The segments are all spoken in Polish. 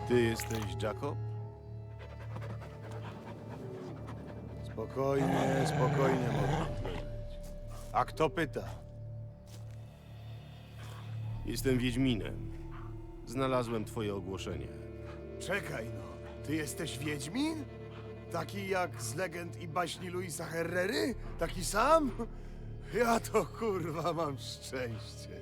Ty jesteś Jacob? Spokojnie, spokojnie mogę leżeć. A kto pyta? Jestem Wiedźminem. Znalazłem twoje ogłoszenie. Czekaj no, ty jesteś Wiedźmin? Taki jak z legend i baśni Luisa Herrery? Taki sam? Ja to kurwa mam szczęście.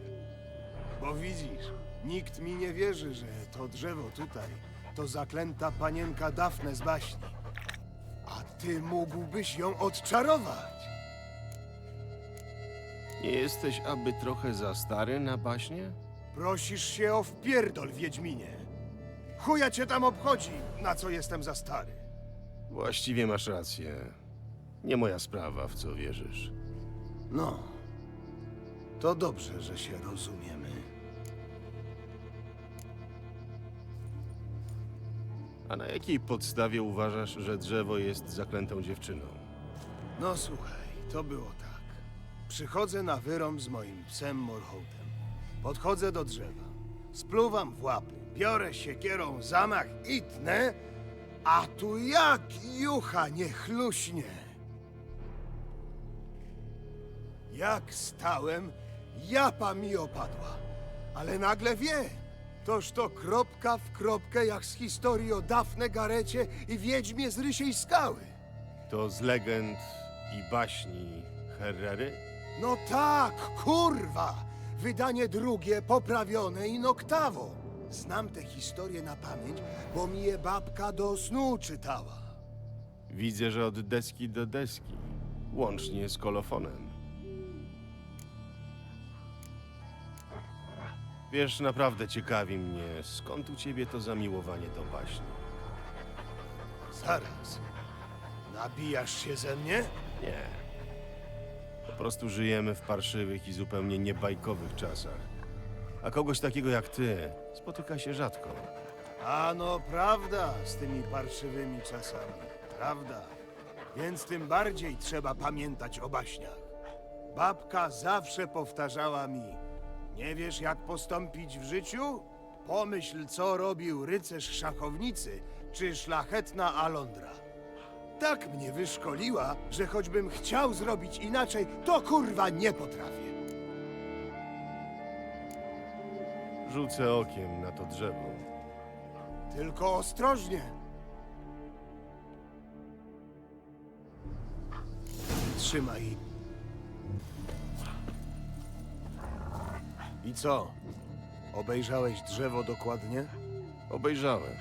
Bo widzisz, nikt mi nie wierzy, że to drzewo tutaj to zaklęta panienka Dafne z baśni. A ty mógłbyś ją odczarować. Nie jesteś aby trochę za stary na baśnie? Prosisz się o wpierdol, Wiedźminie. Chuja cię tam obchodzi, na co jestem za stary. Właściwie masz rację. Nie moja sprawa, w co wierzysz. No, to dobrze, że się rozumiemy. A na jakiej podstawie uważasz, że drzewo jest zaklętą dziewczyną? No słuchaj, to było tak. Przychodzę na wyrąb z moim psem Morhołtem. Podchodzę do drzewa. Spluwam w łapy, biorę siekierą zamach i tnę, a tu jak jucha nie chluśnie. Jak stałem, japa mi opadła. Ale nagle wie, toż to kropka w kropkę jak z historii o Dafne Garecie i Wiedźmie z Rysiej Skały. To z legend i baśni Herrery? No tak, kurwa! Wydanie drugie, poprawione i noktawą. Znam tę historię na pamięć, bo mi je babka do snu czytała. Widzę, że od deski do deski, łącznie z kolofonem. Wiesz, naprawdę ciekawi mnie, skąd u ciebie to zamiłowanie do baśni. Zaraz. Nabijasz się ze mnie? Nie. Po prostu żyjemy w parszywych i zupełnie niebajkowych czasach. A kogoś takiego jak ty spotyka się rzadko. A no, prawda z tymi parszywymi czasami. Prawda. Więc tym bardziej trzeba pamiętać o baśniach. Babka zawsze powtarzała mi: nie wiesz, jak postąpić w życiu? Pomyśl, co robił rycerz szachownicy czy szlachetna Alondra. Tak mnie wyszkoliła, że choćbym chciał zrobić inaczej, to kurwa nie potrafię. Rzucę okiem na to drzewo. Tylko ostrożnie. Trzymaj. I co? Obejrzałeś drzewo dokładnie? Obejrzałem.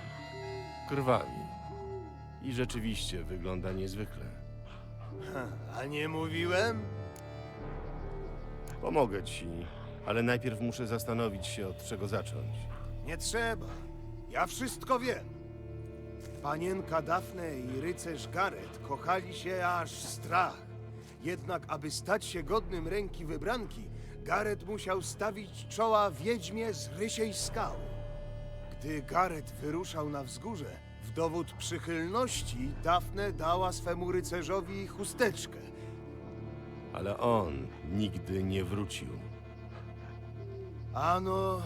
Krwawi. I rzeczywiście wygląda niezwykle. A nie mówiłem? Pomogę ci, ale najpierw muszę zastanowić się, od czego zacząć. Nie trzeba. Ja wszystko wiem. Panienka Dafne i rycerz Gareth kochali się aż strach. Jednak, aby stać się godnym ręki wybranki, Gareth musiał stawić czoła wiedźmie z Rysiej Skały. Gdy Gareth wyruszał na wzgórze, w dowód przychylności Dafne dała swemu rycerzowi chusteczkę. Ale on nigdy nie wrócił. Ano,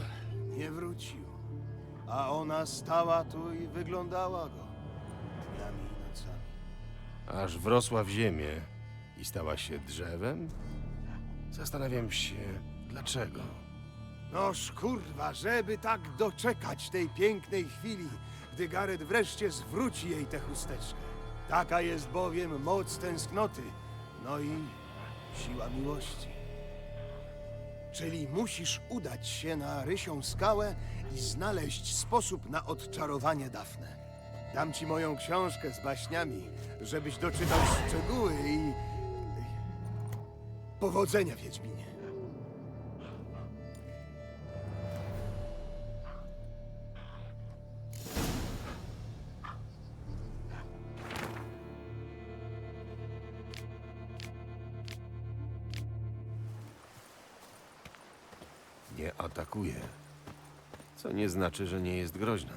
nie wrócił. A ona stała tu i wyglądała go dniami i nocami. Aż wrosła w ziemię i stała się drzewem? Zastanawiam się, dlaczego. Noż kurwa, żeby tak doczekać tej pięknej chwili, gdy Gareth wreszcie zwróci jej tę chusteczkę. Taka jest bowiem moc tęsknoty, no i siła miłości. Czyli musisz udać się na Rysią Skałę i znaleźć sposób na odczarowanie Dafne. Dam ci moją książkę z baśniami, żebyś doczytał szczegóły i... Powodzenia, Wiedźminie. Nie atakuje. Co nie znaczy, że nie jest groźna.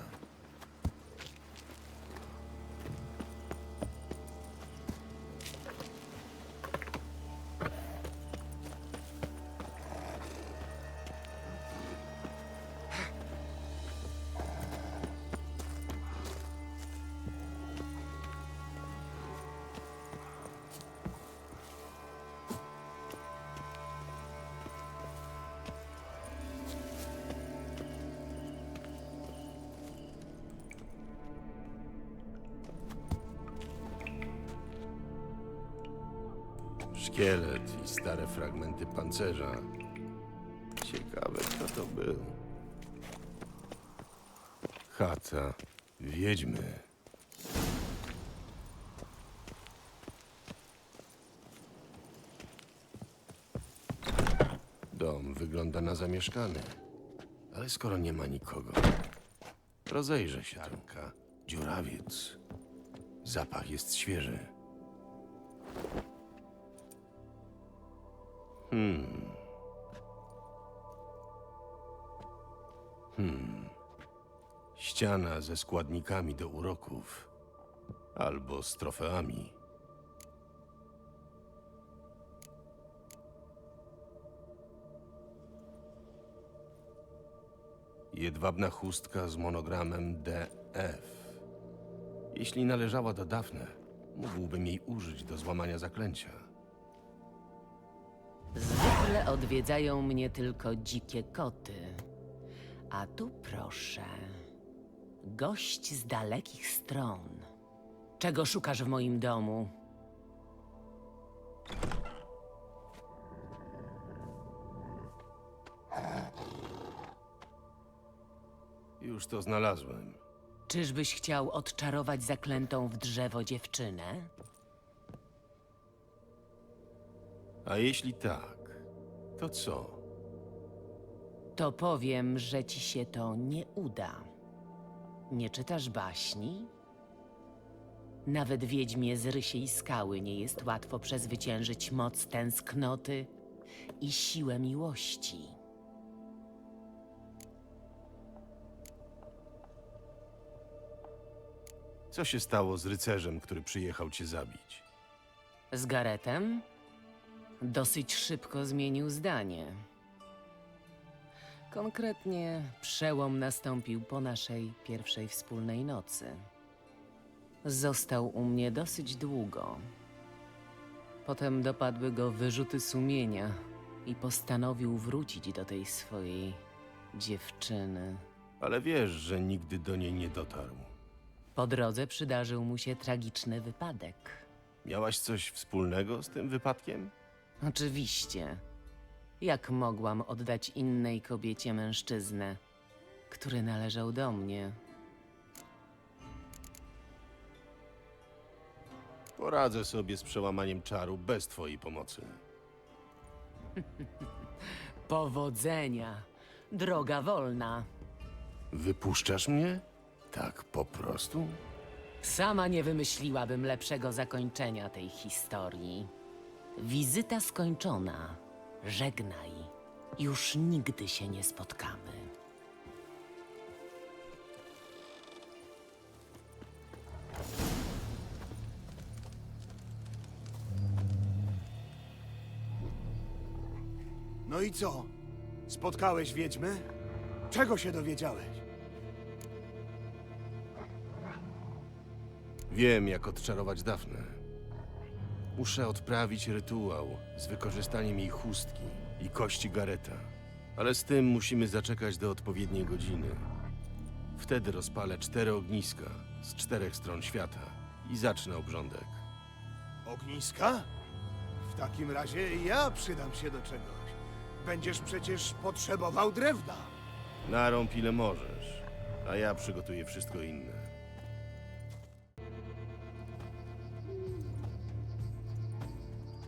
Szkielet i stare fragmenty pancerza. Ciekawe, kto to był. Chata wiedźmy. Dom wygląda na zamieszkany, ale skoro nie ma nikogo, rozejrzę się trochę. Dziurawiec. Zapach jest świeży. Ściana ze składnikami do uroków. Albo z trofeami. Jedwabna chustka z monogramem DF. Jeśli należała do Dafne, mógłbym jej użyć do złamania zaklęcia. Zwykle odwiedzają mnie tylko dzikie koty. A tu proszę. Gość z dalekich stron. Czego szukasz w moim domu? Już to znalazłem. Czyżbyś chciał odczarować zaklętą w drzewo dziewczynę? A jeśli tak, to co? To powiem, że ci się to nie uda. Nie czytasz baśni? Nawet wiedźmie z Rysiej Skały nie jest łatwo przezwyciężyć moc tęsknoty i siłę miłości. Co się stało z rycerzem, który przyjechał cię zabić? Z Garetem? Dosyć szybko zmienił zdanie. Konkretnie przełom nastąpił po naszej pierwszej wspólnej nocy. Został u mnie dosyć długo. Potem dopadły go wyrzuty sumienia i postanowił wrócić do tej swojej dziewczyny. Ale wiesz, że nigdy do niej nie dotarł. Po drodze przydarzył mu się tragiczny wypadek. Miałaś coś wspólnego z tym wypadkiem? Oczywiście. Jak mogłam oddać innej kobiecie mężczyznę, który należał do mnie? Poradzę sobie z przełamaniem czaru bez twojej pomocy. Powodzenia! Droga wolna! Wypuszczasz mnie? Tak po prostu? Sama nie wymyśliłabym lepszego zakończenia tej historii. Wizyta skończona. Żegnaj. Już nigdy się nie spotkamy. No i co? Spotkałeś wiedźmę? Czego się dowiedziałeś? Wiem, jak odczarować Dafnę. Muszę odprawić rytuał z wykorzystaniem jej chustki i kości Gareta. Ale z tym musimy zaczekać do odpowiedniej godziny. Wtedy rozpalę 4 ogniska z 4 stron świata i zacznę obrządek. Ogniska? W takim razie ja przydam się do czegoś. Będziesz przecież potrzebował drewna. Narąb ile możesz, a ja przygotuję wszystko inne.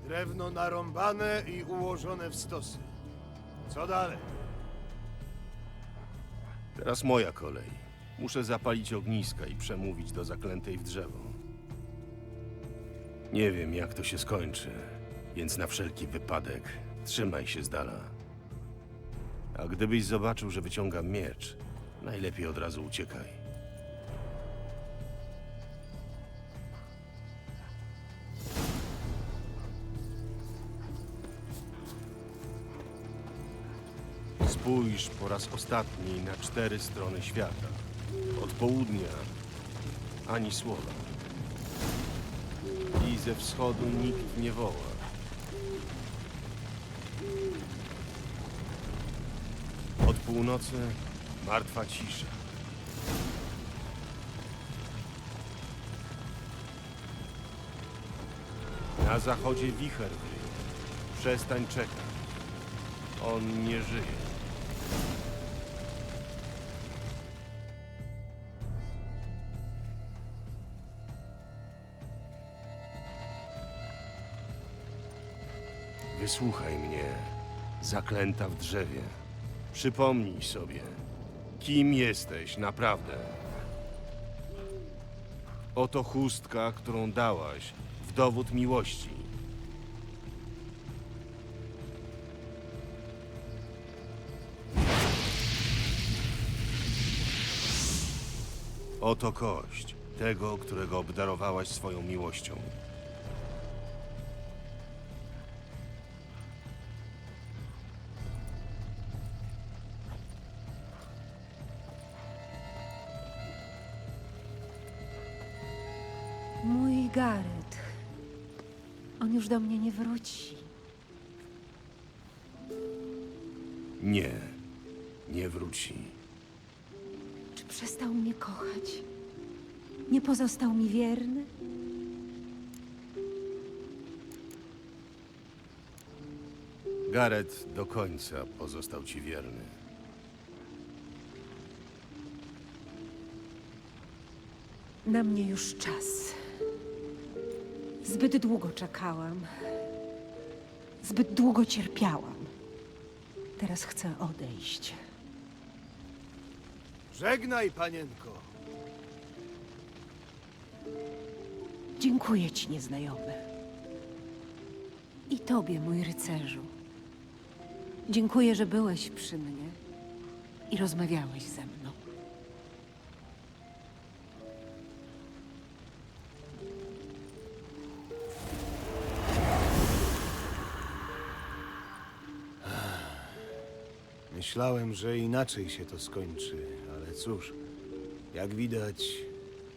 Drewno narąbane i ułożone w stosy. Co dalej? Teraz moja kolej. Muszę zapalić ogniska i przemówić do zaklętej w drzewo. Nie wiem, jak to się skończy, więc na wszelki wypadek trzymaj się z dala. A gdybyś zobaczył, że wyciągam miecz, najlepiej od razu uciekaj. Spójrz po raz ostatni na 4 strony świata. Od południa ani słowa. I ze wschodu nikt nie woła. Od północy martwa cisza. Na zachodzie wicher wyje. Przestań czekać. On nie żyje. Wysłuchaj mnie, zaklęta w drzewie. Przypomnij sobie, kim jesteś naprawdę. Oto chustka, którą dałaś w dowód miłości. Oto kość tego, którego obdarowałaś swoją miłością. Mój Gareth. On już do mnie nie wróci. Nie, nie wróci. Czy przestał mnie kochać? Nie pozostał mi wierny? Gareth do końca pozostał ci wierny. Na mnie już czas. Zbyt długo czekałam. Zbyt długo cierpiałam. Teraz chcę odejść. Żegnaj, panienko. Dziękuję ci, nieznajomy. I tobie, mój rycerzu. Dziękuję, że byłeś przy mnie i rozmawiałeś ze mną. Myślałem, że inaczej się to skończy, ale cóż, jak widać,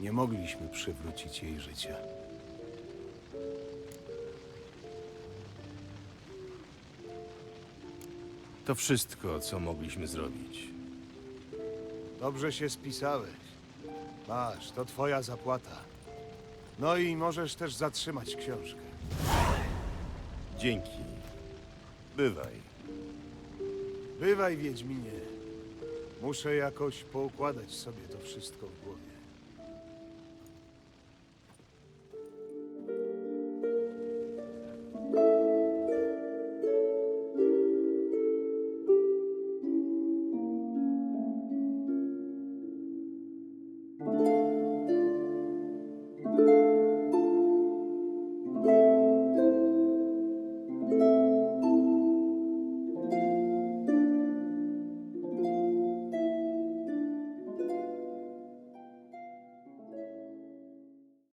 nie mogliśmy przywrócić jej życia. To wszystko, co mogliśmy zrobić. Dobrze się spisałeś. Masz, to twoja zapłata. No i możesz też zatrzymać książkę. Dzięki. Bywaj. Bywaj, Wiedźminie. Muszę jakoś poukładać sobie to wszystko w głowie.